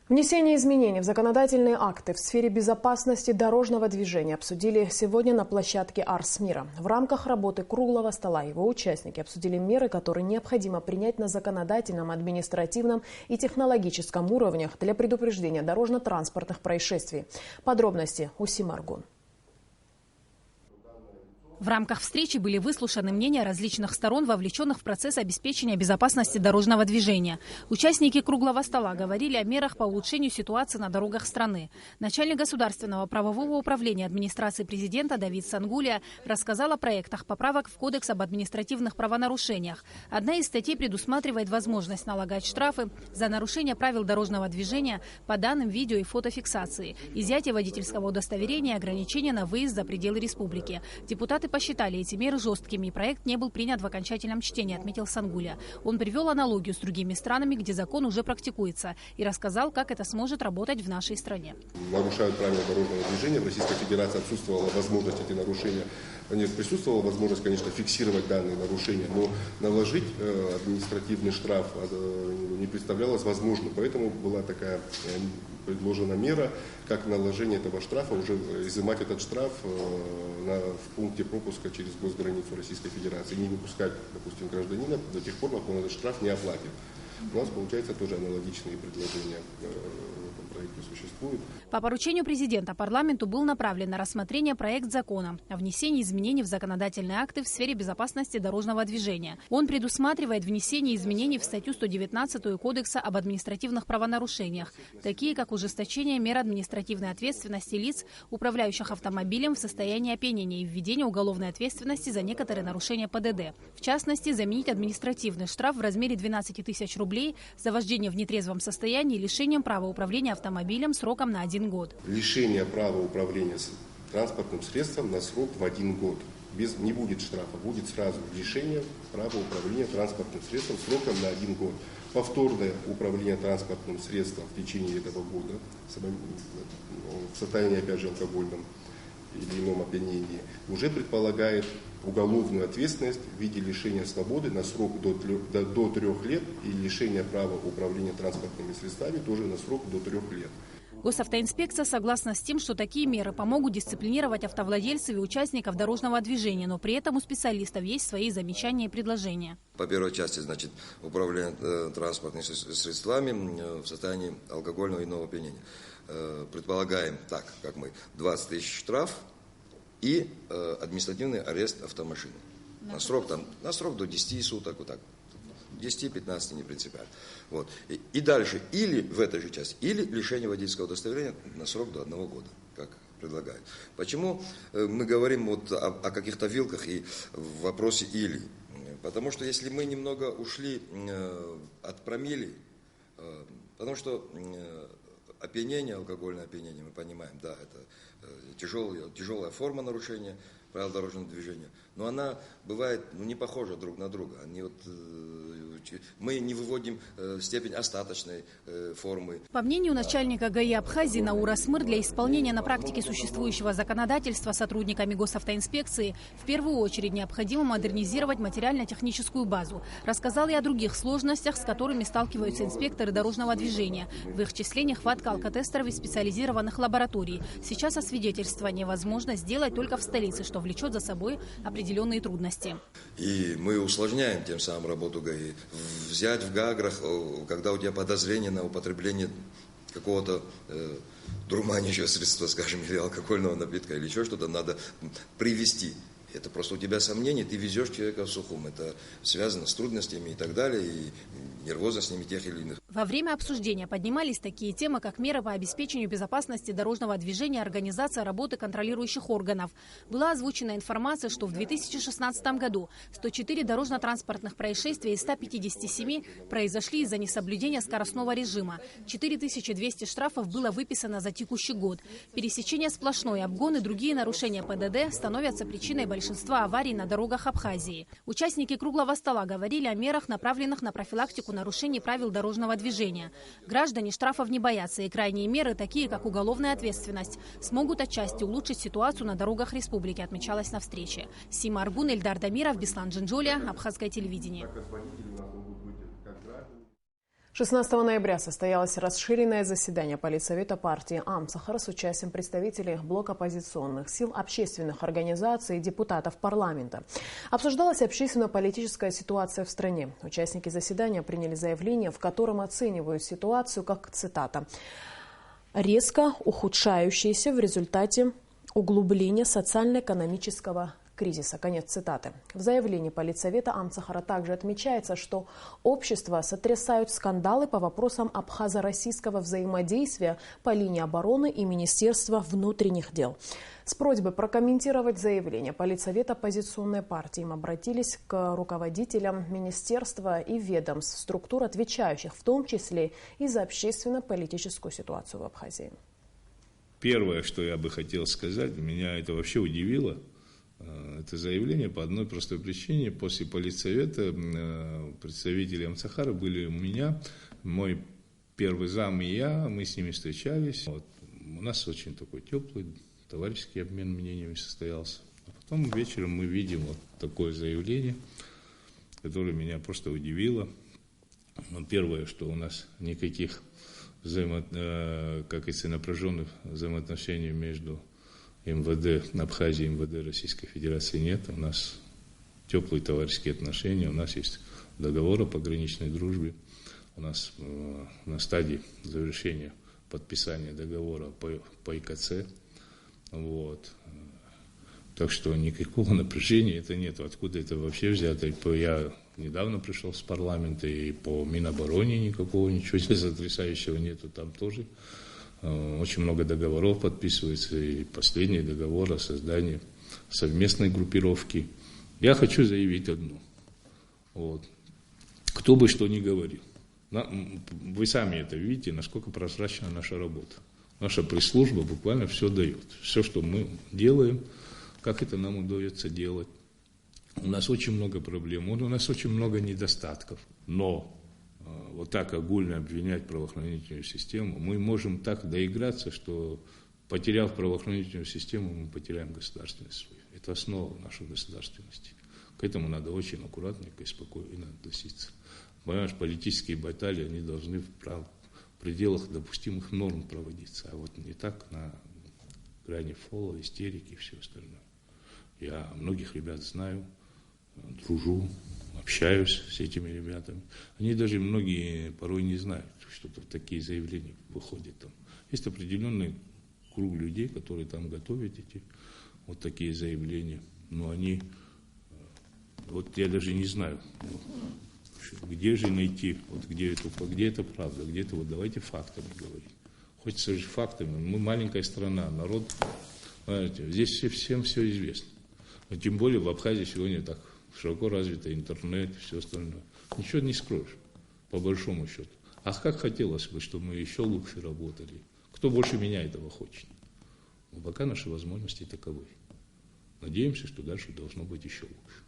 Внесение изменений в законодательные акты в сфере безопасности дорожного движения обсудили сегодня на площадке Арс Мира. В рамках работы круглого стола его участники обсудили меры, которые необходимо принять на законодательном, административном и технологическом уровнях для предупреждения дорожно-транспортных происшествий. Подробности у Симаргун. В рамках встречи были выслушаны мнения различных сторон, вовлеченных в процесс обеспечения безопасности дорожного движения. Участники круглого стола говорили о мерах по улучшению ситуации на дорогах страны. Начальник государственного правового управления администрации президента Давид Сангулия рассказал о проектах поправок в Кодекс об административных правонарушениях. Одна из статей предусматривает возможность налагать штрафы за нарушение правил дорожного движения по данным видео и фотофиксации, изъятие водительского удостоверения и ограничения на выезд за пределы республики. Депутаты посчитали эти меры жесткими, и проект не был принят в окончательном чтении, отметил Сангулия. Он привел аналогию с другими странами, где закон уже практикуется, и рассказал, как это сможет работать в нашей стране. Нарушают правила дорожного движения. В Российской Федерации отсутствовала возможность эти нарушения. Нет, присутствовала возможность, конечно, фиксировать данные нарушения, но наложить административный штраф не представлялось возможным. Поэтому была такая предложена мера, как наложение этого штрафа, уже изымать этот штраф в пункте пропуска через госграницу Российской Федерации, не выпускать, допустим, гражданина до тех пор, пока он этот штраф не оплатит. У нас, получается, тоже аналогичные предложения в этом проекте существуют. По поручению президента парламенту был направлен на рассмотрение проект закона о внесении изменений в законодательные акты в сфере безопасности дорожного движения. Он предусматривает внесение изменений в статью 119 Кодекса об административных правонарушениях, такие как ужесточение мер административной ответственности лиц, управляющих автомобилем в состоянии опьянения, и введение уголовной ответственности за некоторые нарушения ПДД. В частности, заменить административный штраф в размере 12 тысяч рублей за вождение в нетрезвом состоянии лишением права управления автомобилем сроком на 1 год. Лишение права управления транспортным средством на срок в 1 год. Не будет штрафа, будет сразу лишение права управления транспортным средством сроком на 1 год. Повторное управление транспортным средством в течение этого года в состоянии, опять же, алкогольном или ином опьянении уже предполагает уголовную ответственность в виде лишения свободы на срок до 3 лет и лишения права управления транспортными средствами тоже на срок до 3 лет. Госавтоинспекция согласна с тем, что такие меры помогут дисциплинировать автовладельцев и участников дорожного движения, но при этом у специалистов есть свои замечания и предложения. По первой части, значит, управление транспортными средствами в состоянии алкогольного и иного опьянения. Предполагаем, так как мы, 20 тысяч штраф и административный арест автомашины. На срок до 10 суток, вот так. 10-15 не принципиально. Вот. И дальше или в этой же части, или лишение водительского удостоверения на срок до 1 года, как предлагают. Почему мы говорим вот о каких-то вилках и в вопросе «или»? Потому что если мы немного ушли от промилле, потому что опьянение, алкогольное опьянение, мы понимаем, да, это тяжелая форма нарушения правил дорожного движения, но она бывает не похожа друг на друга. Мы не выводим степень остаточной формы. По мнению начальника ГАИ Абхазии Наура Смыр, для исполнения на практике существующего законодательства сотрудниками госавтоинспекции в первую очередь необходимо модернизировать материально-техническую базу. Рассказал и о других сложностях, с которыми сталкиваются инспекторы дорожного движения. В их числе нехватка алкотестеров и специализированных лабораторий. Сейчас освидетельствование возможно сделать только в столице, что влечет за собой определенные трудности. И мы усложняем тем самым работу ГАИ. Взять в Гаграх, когда у тебя подозрение на употребление какого-то дурманящего средства, скажем, или алкогольного напитка, или еще что-то, надо привезти. Это просто у тебя сомнения, ты везешь человека в сухом. Это связано с трудностями и так далее, и нервозностями тех или иных. Во время обсуждения поднимались такие темы, как меры по обеспечению безопасности дорожного движения, организация работы контролирующих органов. Была озвучена информация, что в 2016 году 104 дорожно-транспортных происшествия из 157 произошли из-за несоблюдения скоростного режима. 4200 штрафов было выписано за текущий год. Пересечение сплошной, обгон и другие нарушения ПДД становятся причиной большинства аварий на дорогах Абхазии. Участники круглого стола говорили о мерах, направленных на профилактику нарушений правил дорожного движения. Граждане штрафов не боятся, и крайние меры, такие как уголовная ответственность, смогут отчасти улучшить ситуацию на дорогах республики, отмечалось на встрече. Сима Аргун, Эльдар Дамиров, Беслан Джинджоля, Абхазское телевидение. 16 ноября состоялось расширенное заседание Политсовета партии Амцахара с участием представителей блока оппозиционных сил, общественных организаций и депутатов парламента. Обсуждалась общественно-политическая ситуация в стране. Участники заседания приняли заявление, в котором оценивают ситуацию как, цитата, «резко ухудшающаяся в результате углубления социально-экономического кризиса». Конец цитаты. В заявлении Политсовета Амцахара также отмечается, что общество сотрясают скандалы по вопросам абхазо-российского взаимодействия по линии обороны и Министерства внутренних дел. С просьбой прокомментировать заявление Политсовета оппозиционной партии им обратились к руководителям министерства и ведомств, структур, отвечающих в том числе и за общественно-политическую ситуацию в Абхазии. Первое, что я бы хотел сказать, меня это вообще удивило. Это заявление по одной простой причине. После Политсовета представители Амцахара были у меня, мой первый зам и я, мы с ними встречались. Вот. У нас очень такой теплый, товарищеский обмен мнениями состоялся. А потом вечером мы видим вот такое заявление, которое меня просто удивило. Первое, что у нас никаких напряженных взаимоотношений между МВД Абхазии и МВД Российской Федерации нет. У нас теплые товарищеские отношения, у нас есть договор о пограничной дружбе, у нас на стадии завершения подписания договора по ИКЦ. Вот. Так что никакого напряжения это нет. Откуда это вообще взято? Я недавно пришел с парламента, и по Минобороне ничего сотрясающего нету, там тоже. Очень много договоров подписывается, и последний договор о создании совместной группировки. Я хочу заявить одно. Вот. Кто бы что ни говорил. Вы сами это видите, насколько прозрачна наша работа. Наша пресс-служба буквально все дает. Все, что мы делаем, как это нам удается делать. У нас очень много проблем, у нас очень много недостатков. Но вот так огульно обвинять правоохранительную систему, мы можем так доиграться, что, потеряв правоохранительную систему, мы потеряем государственность свою. Это основа нашей государственности. К этому надо очень аккуратненько и спокойно относиться. Понимаешь, политические баталии, они должны в пределах допустимых норм проводиться, а вот не так на грани фола, истерики и все остальное. Я многих ребят знаю, дружу, общаюсь с этими ребятами. Они даже многие порой не знают, что такие заявления выходят там. Есть определенный круг людей, которые там готовят эти вот такие заявления. Но они, вот я даже не знаю, где же найти, вот где это правда, где это вот давайте фактами говорить. Хочется же фактами, мы маленькая страна, народ, знаете, здесь всем все известно. Но тем более в Абхазии сегодня так широко развитый интернет и все остальное. Ничего не скроешь, по большому счету. А как хотелось бы, чтобы мы еще лучше работали. Кто больше меня этого хочет? Но пока наши возможности таковы. Надеемся, что дальше должно быть еще лучше.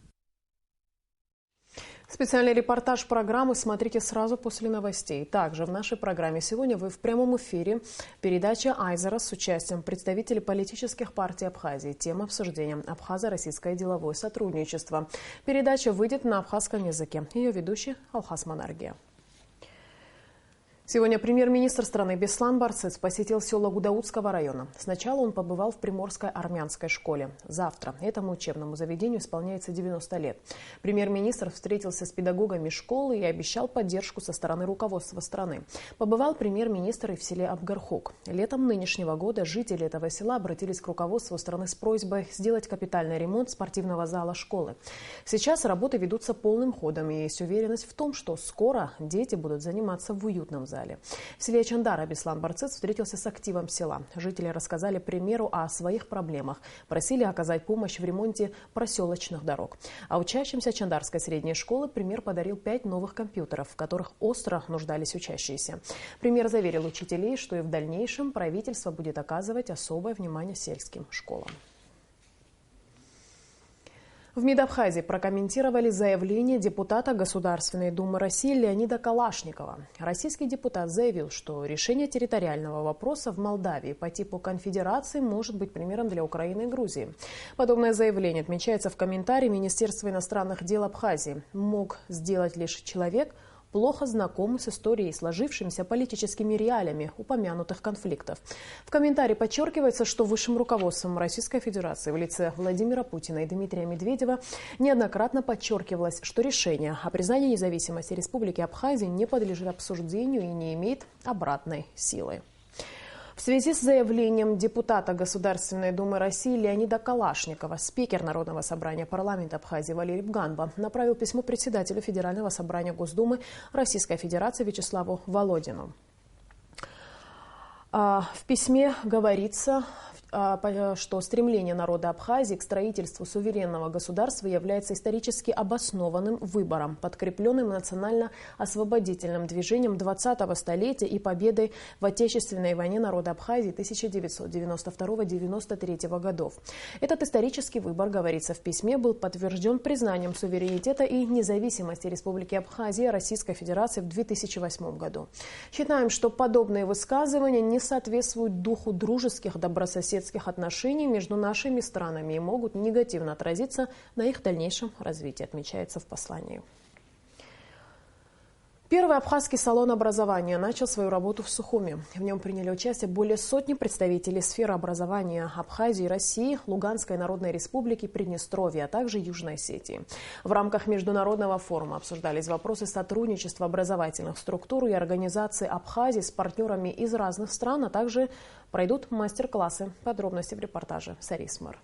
Специальный репортаж программы смотрите сразу после новостей. Также в нашей программе сегодня вы в прямом эфире передача «Айзера» с участием представителей политических партий Абхазии. Тема обсуждения – абхазо-российское деловое сотрудничество. Передача выйдет на абхазском языке. Ее ведущий Алхас Манаргия. Сегодня премьер-министр страны Беслан Барцыц посетил село Гудаутского района. Сначала он побывал в Приморской армянской школе. Завтра этому учебному заведению исполняется 90 лет. Премьер-министр встретился с педагогами школы и обещал поддержку со стороны руководства страны. Побывал премьер-министр и в селе Абгархук. Летом нынешнего года жители этого села обратились к руководству страны с просьбой сделать капитальный ремонт спортивного зала школы. Сейчас работы ведутся полным ходом, и есть уверенность в том, что скоро дети будут заниматься в уютном зале. В селе Чандара Беслан Барцыц встретился с активом села. Жители рассказали премьеру о своих проблемах, просили оказать помощь в ремонте проселочных дорог. А учащимся Чандарской средней школы премьер подарил 5 новых компьютеров, в которых остро нуждались учащиеся. Премьер заверил учителей, что и в дальнейшем правительство будет оказывать особое внимание сельским школам. В МИД Абхазии прокомментировали заявление депутата Государственной Думы России Леонида Калашникова. Российский депутат заявил, что решение территориального вопроса в Молдавии по типу конфедерации может быть примером для Украины и Грузии. Подобное заявление отмечается в комментарии Министерства иностранных дел Абхазии. Мог сделать лишь человек, плохо знакомы с историей, сложившимися политическими реалиями упомянутых конфликтов. В комментарии подчеркивается, что высшим руководством Российской Федерации в лице Владимира Путина и Дмитрия Медведева неоднократно подчеркивалось, что решение о признании независимости Республики Абхазия не подлежит обсуждению и не имеет обратной силы. В связи с заявлением депутата Государственной Думы России Леонида Калашникова, спикер Народного собрания парламента Абхазии Валерий Бганба направил письмо председателю Федерального собрания Госдумы Российской Федерации Вячеславу Володину. В письме говорится, что стремление народа Абхазии к строительству суверенного государства является исторически обоснованным выбором, подкрепленным национально-освободительным движением 20-го столетия и победой в Отечественной войне народа Абхазии 1992-1993 годов. Этот исторический выбор, говорится в письме, был подтвержден признанием суверенитета и независимости Республики Абхазия Российской Федерации в 2008 году. Считаем, что подобные высказывания не соответствуют духу дружеских, добрососедских отношений между нашими странами и могут негативно отразиться на их дальнейшем развитии, отмечается в послании. Первый абхазский салон образования начал свою работу в Сухуми. В нем приняли участие более сотни представителей сферы образования Абхазии, России, Луганской Народной Республики, Приднестровья, а также Южной Осетии. В рамках международного форума обсуждались вопросы сотрудничества образовательных структур и организаций Абхазии с партнерами из разных стран, а также пройдут мастер-классы. Подробности в репортаже Сарисмар.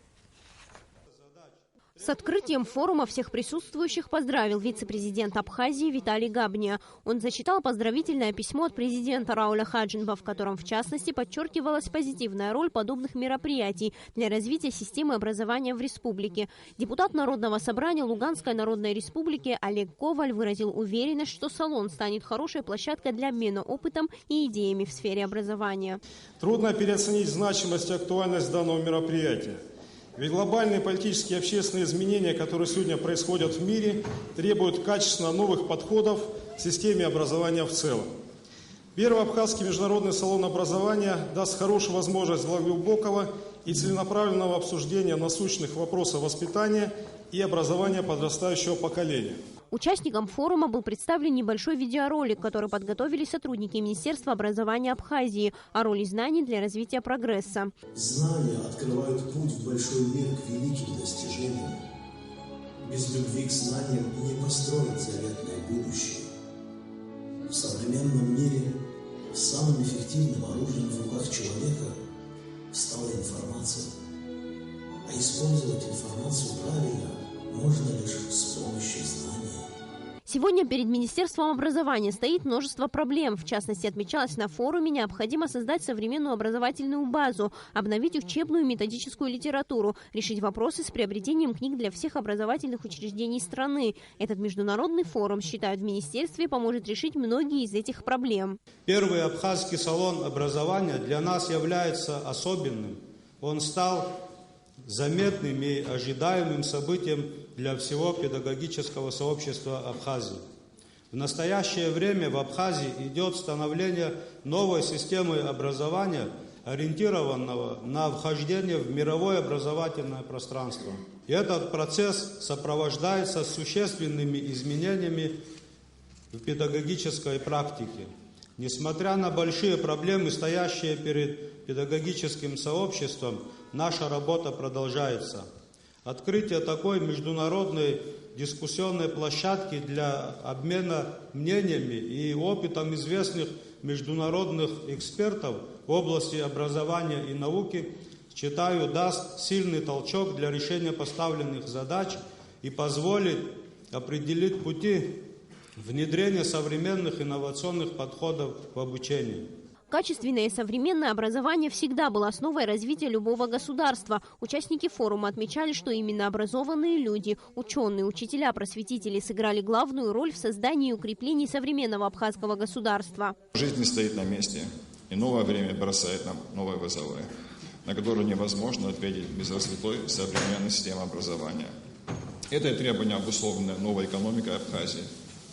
С открытием форума всех присутствующих поздравил вице-президент Абхазии Виталий Габния. Он зачитал поздравительное письмо от президента Рауля Хаджинба, в котором, в частности, подчеркивалась позитивная роль подобных мероприятий для развития системы образования в республике. Депутат Народного собрания Луганской Народной Республики Олег Коваль выразил уверенность, что салон станет хорошей площадкой для обмена опытом и идеями в сфере образования. Трудно переоценить значимость и актуальность данного мероприятия. Ведь глобальные политические и общественные изменения, которые сегодня происходят в мире, требуют качественно новых подходов к системе образования в целом. Первый абхазский международный салон образования даст хорошую возможность для глубокого и целенаправленного обсуждения насущных вопросов воспитания и образования подрастающего поколения. Участникам форума был представлен небольшой видеоролик, который подготовили сотрудники Министерства образования Абхазии о роли знаний для развития прогресса. Знания открывают путь в большой мир к великим достижениям. Без любви к знаниям не построить заветное будущее. В современном мире самым эффективным оружием в руках человека стала информация. А использовать информацию правильно можно лишь с помощью знаний. Сегодня перед Министерством образования стоит множество проблем. В частности, отмечалось на форуме, необходимо создать современную образовательную базу, обновить учебную и методическую литературу, решить вопросы с приобретением книг для всех образовательных учреждений страны. Этот международный форум, считают в министерстве, поможет решить многие из этих проблем. Первый абхазский салон образования для нас является особенным. Он стал заметным и ожидаемым событием для всего педагогического сообщества Абхазии. В настоящее время в Абхазии идет становление новой системы образования, ориентированного на вхождение в мировое образовательное пространство. И этот процесс сопровождается существенными изменениями в педагогической практике. Несмотря на большие проблемы, стоящие перед педагогическим сообществом, наша работа продолжается. Открытие такой международной дискуссионной площадки для обмена мнениями и опытом известных международных экспертов в области образования и науки, считаю, даст сильный толчок для решения поставленных задач и позволит определить пути внедрения современных инновационных подходов в обучении. Качественное и современное образование всегда было основой развития любого государства. Участники форума отмечали, что именно образованные люди, ученые, учителя, просветители сыграли главную роль в создании и укреплении современного абхазского государства. Жизнь не стоит на месте, и новое время бросает нам новые вызовы, на которые невозможно ответить без развитой современной системы образования. Это требование обусловлено новой экономикой Абхазии,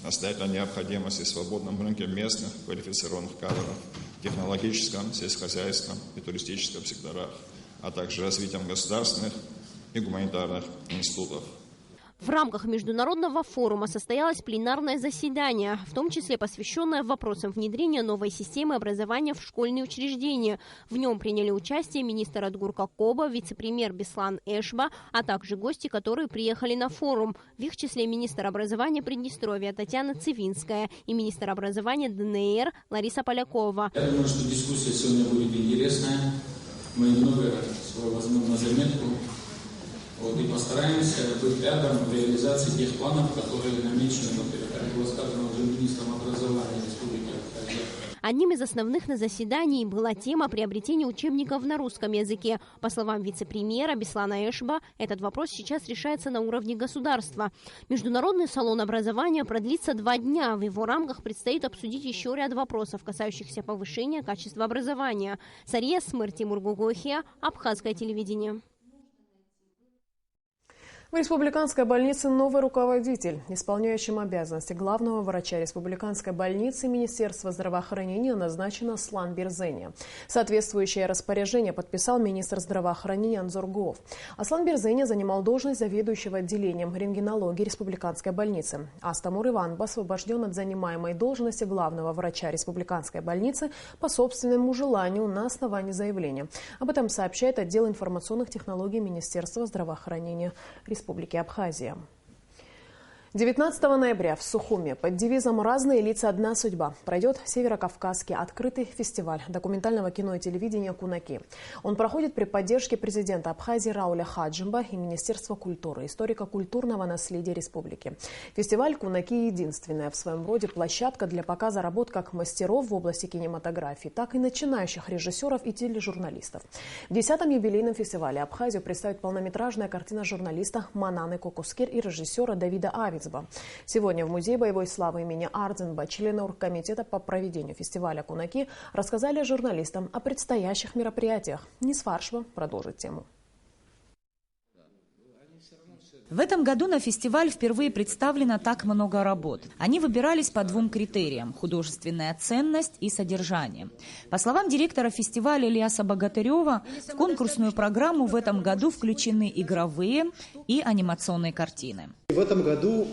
настоятельной необходимости в свободном рынке местных квалифицированных кадров, технологическом, сельскохозяйственном и туристическом секторах, а также развитием государственных и гуманитарных институтов. В рамках международного форума состоялось пленарное заседание, в том числе посвященное вопросам внедрения новой системы образования в школьные учреждения. В нем приняли участие министр Адгур Какоба, вице-премьер Беслан Эшба, а также гости, которые приехали на форум. В их числе министр образования Приднестровья Татьяна Цивинская и министр образования ДНР Лариса Полякова. Я думаю, что дискуссия сегодня будет интересная. Мы много всего возьмем на заметку. И постараемся быть рядом в реализации тех планов, которые намечены, как было сказано уже министром образования Республики Абхазия. Одним из основных на заседании была тема приобретения учебников на русском языке. По словам вице-премьера Беслана Эшба, этот вопрос сейчас решается на уровне государства. Международный салон образования продлится 2 дня. В его рамках предстоит обсудить еще ряд вопросов, касающихся повышения качества образования. Сария Смыр, Тимур Гугохия, Абхазское телевидение. В республиканской больнице новый руководитель. Исполняющим обязанности главного врача республиканской больницы Министерства здравоохранения назначена Аслан Берзеня. Соответствующее распоряжение подписал министр здравоохранения Анзор Гуов. Аслан Берзеня занимал должность заведующего отделением рентгенологии республиканской больницы. Астамур Иванба освобожден от занимаемой должности главного врача республиканской больницы по собственному желанию на основании заявления. Об этом сообщает отдел информационных технологий Министерства здравоохранения Республики Абхазия. 19 ноября в Сухуме под девизом «Разные лица, одна судьба» пройдет Северокавказский открытый фестиваль документального кино и телевидения «Кунаки». Он проходит при поддержке президента Абхазии Рауля Хаджимба и Министерства культуры, историко-культурного наследия республики. Фестиваль «Кунаки» – единственная в своем роде площадка для показа работ как мастеров в области кинематографии, так и начинающих режиссеров и тележурналистов. В 10-м юбилейном фестивале Абхазию представит полнометражная картина журналиста Мананы Кокускир и режиссера Давида Авицба. Сегодня в Музее боевой славы имени Ардзенба члены оргкомитета по проведению фестиваля «Кунаки» рассказали журналистам о предстоящих мероприятиях. Нис Фаршба продолжит тему. В этом году на фестиваль впервые представлено так много работ. Они выбирались по 2 критериям – художественная ценность и содержание. По словам директора фестиваля Ильяса Богатырева, в конкурсную программу в этом году включены игровые и анимационные картины. В этом году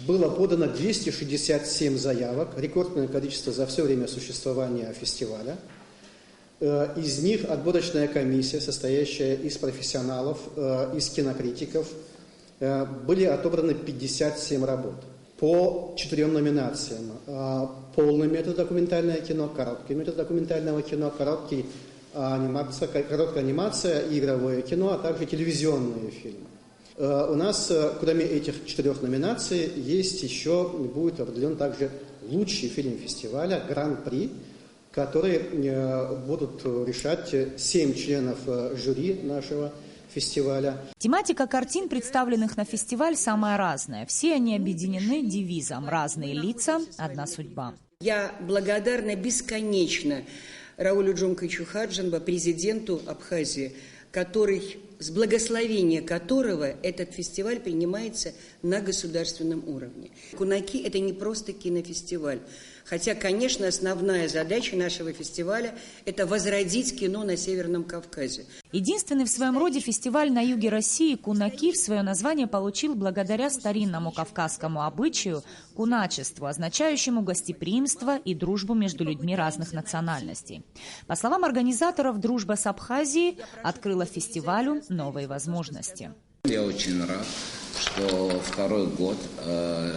было подано 267 заявок, рекордное количество за все время существования фестиваля. Из них отборочная комиссия, состоящая из профессионалов, из кинокритиков, были отобраны 57 работ по 4 номинациям. Полный метод документальное кино, короткий метод документального кино, короткая анимация и игровое кино, а также телевизионные фильмы. У нас, кроме этих 4 номинаций, есть еще, будет определен также лучший фильм фестиваля «Гран-при», которые будут решать 7 членов жюри нашего фестиваля. Тематика картин, представленных на фестиваль, самая разная. Все они объединены девизом «Разные лица, одна судьба». Я благодарна бесконечно Раулю Джумковичу Хаджимба, президенту Абхазии, с благословения которого этот фестиваль принимается на государственном уровне. «Кунаки» – это не просто кинофестиваль. Хотя, конечно, основная задача нашего фестиваля – это возродить кино на Северном Кавказе. Единственный в своем роде фестиваль на юге России «Кунаки» в свое название получил благодаря старинному кавказскому обычаю куначеству, означающему гостеприимство и дружбу между людьми разных национальностей. По словам организаторов, дружба с Абхазией открыла фестивалю новые возможности. Я очень рад, что 2-й год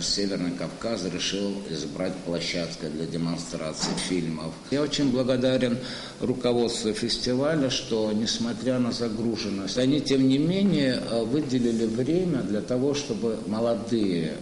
Северный Кавказ решил избрать площадкой для демонстрации фильмов. Я очень благодарен руководству фестиваля, что, несмотря на загруженность, они, тем не менее, выделили время для того, чтобы молодые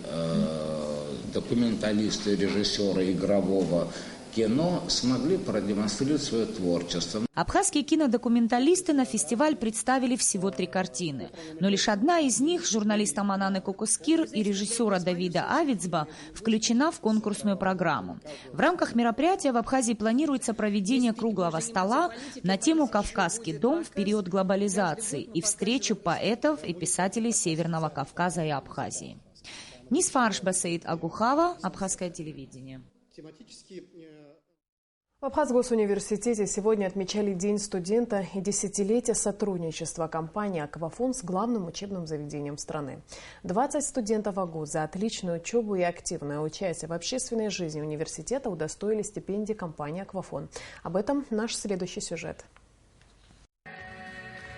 документалисты, режиссеры игрового кино смогли продемонстрировать свое творчество. Абхазские кинодокументалисты на фестиваль представили всего 3 картины. Но лишь одна из них, журналиста Мананы Кокускир и режиссера Давида Авицба, включена в конкурсную программу. В рамках мероприятия в Абхазии планируется проведение круглого стола на тему «Кавказский дом в период глобализации» и встречу поэтов и писателей Северного Кавказа и Абхазии. Нис Фаршба, Саид Агухава, Абхазское телевидение. В Абхазгосуниверситете сегодня отмечали День студента и десятилетие сотрудничества компании «Аквафон» с главным учебным заведением страны. 20 студентов АГУ за отличную учебу и активное участие в общественной жизни университета удостоили стипендии компании «Аквафон». Об этом наш следующий сюжет.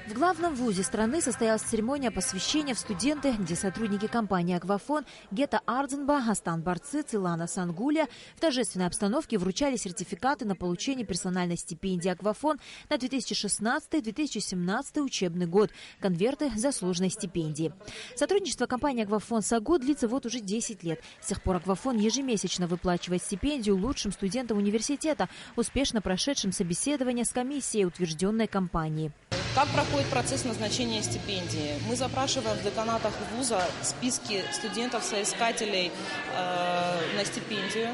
В главном вузе страны состоялась церемония посвящения в студенты, где сотрудники компании «Аквафон» Гета Ардзенба, Астан Барцыц, Илана Сангуля в торжественной обстановке вручали сертификаты на получение персональной стипендии «Аквафон» на 2016-2017 учебный год, конверты заслуженной стипендии. Сотрудничество компании «Аквафон» с АГУ длится вот уже 10 лет. С тех пор «Аквафон» ежемесячно выплачивает стипендию лучшим студентам университета, успешно прошедшим собеседование с комиссией, утвержденной компанией. Как проходит процесс назначения стипендии? Мы запрашиваем в деканатах вуза списки студентов-соискателей на стипендию.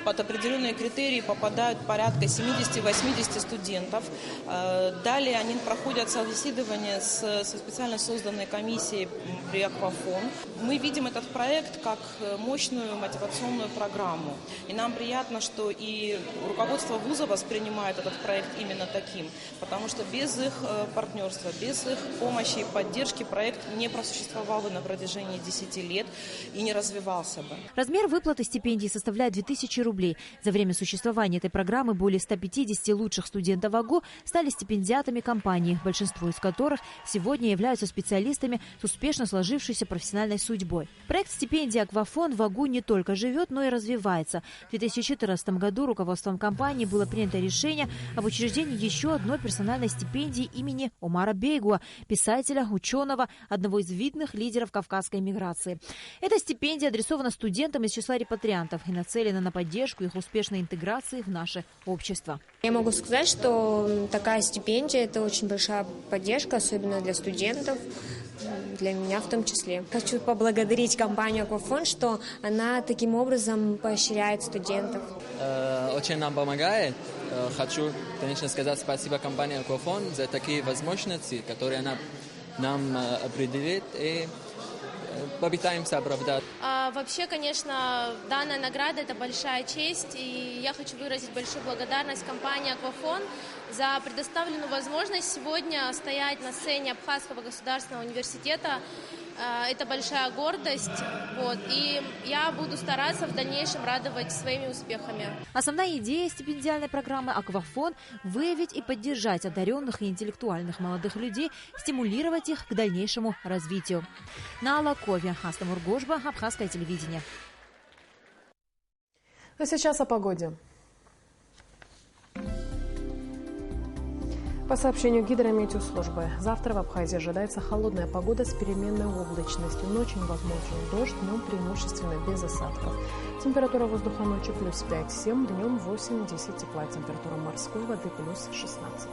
Под определенные критерии попадают порядка 70-80 студентов. Далее они проходят собеседование со специально созданной комиссией при «Аквафон». Мы видим этот проект как мощную мотивационную программу. И нам приятно, что и руководство вуза воспринимает этот проект именно таким, потому что без их партнерства, без их помощи и поддержки проект не просуществовал бы на протяжении 10 лет и не развивался бы. Размер выплаты стипендии составляет 2000 рублей. За время существования этой программы более 150 лучших студентов АГУ стали стипендиатами компании, большинство из которых сегодня являются специалистами с успешно сложившейся профессиональной судьбой. Проект стипендии «Аквафон» в АГУ не только живет, но и развивается. В 2014 году руководством компании было принято решение об учреждении еще одной персональной стипендии имени Омара Бейгуа, писателя, ученого, одного из видных лидеров кавказской миграции. Эта стипендия адресована студентам из числа репатриантов и нацелена на поддержку их успешной интеграции в наше общество. Я могу сказать, что такая стипендия – это очень большая поддержка, особенно для студентов, для меня в том числе. Хочу поблагодарить компанию «Аквафон», что она таким образом поощряет студентов. Очень нам помогает. Хочу, конечно, сказать спасибо компании «Аквафон» за такие возможности, которые она нам определит, и попытаемся оправдать. Вообще, конечно, данная награда – это большая честь, и я хочу выразить большую благодарность компании «Аквафон» за предоставленную возможность сегодня стоять на сцене Абхазского государственного университета. Это большая гордость, и я буду стараться в дальнейшем радовать своими успехами. Основная идея стипендиальной программы «Аквафон» – выявить и поддержать одаренных и интеллектуальных молодых людей, стимулировать их к дальнейшему развитию. На Алакове, Астамур Гошба, Абхазское телевидение. А сейчас о погоде. По сообщению Гидрометеослужбы, завтра в Абхазии ожидается холодная погода с переменной облачностью. Ночью возможен дождь, днем преимущественно без осадков. Температура воздуха ночью +5-7, днем 8-10 тепла. Температура морской воды +16.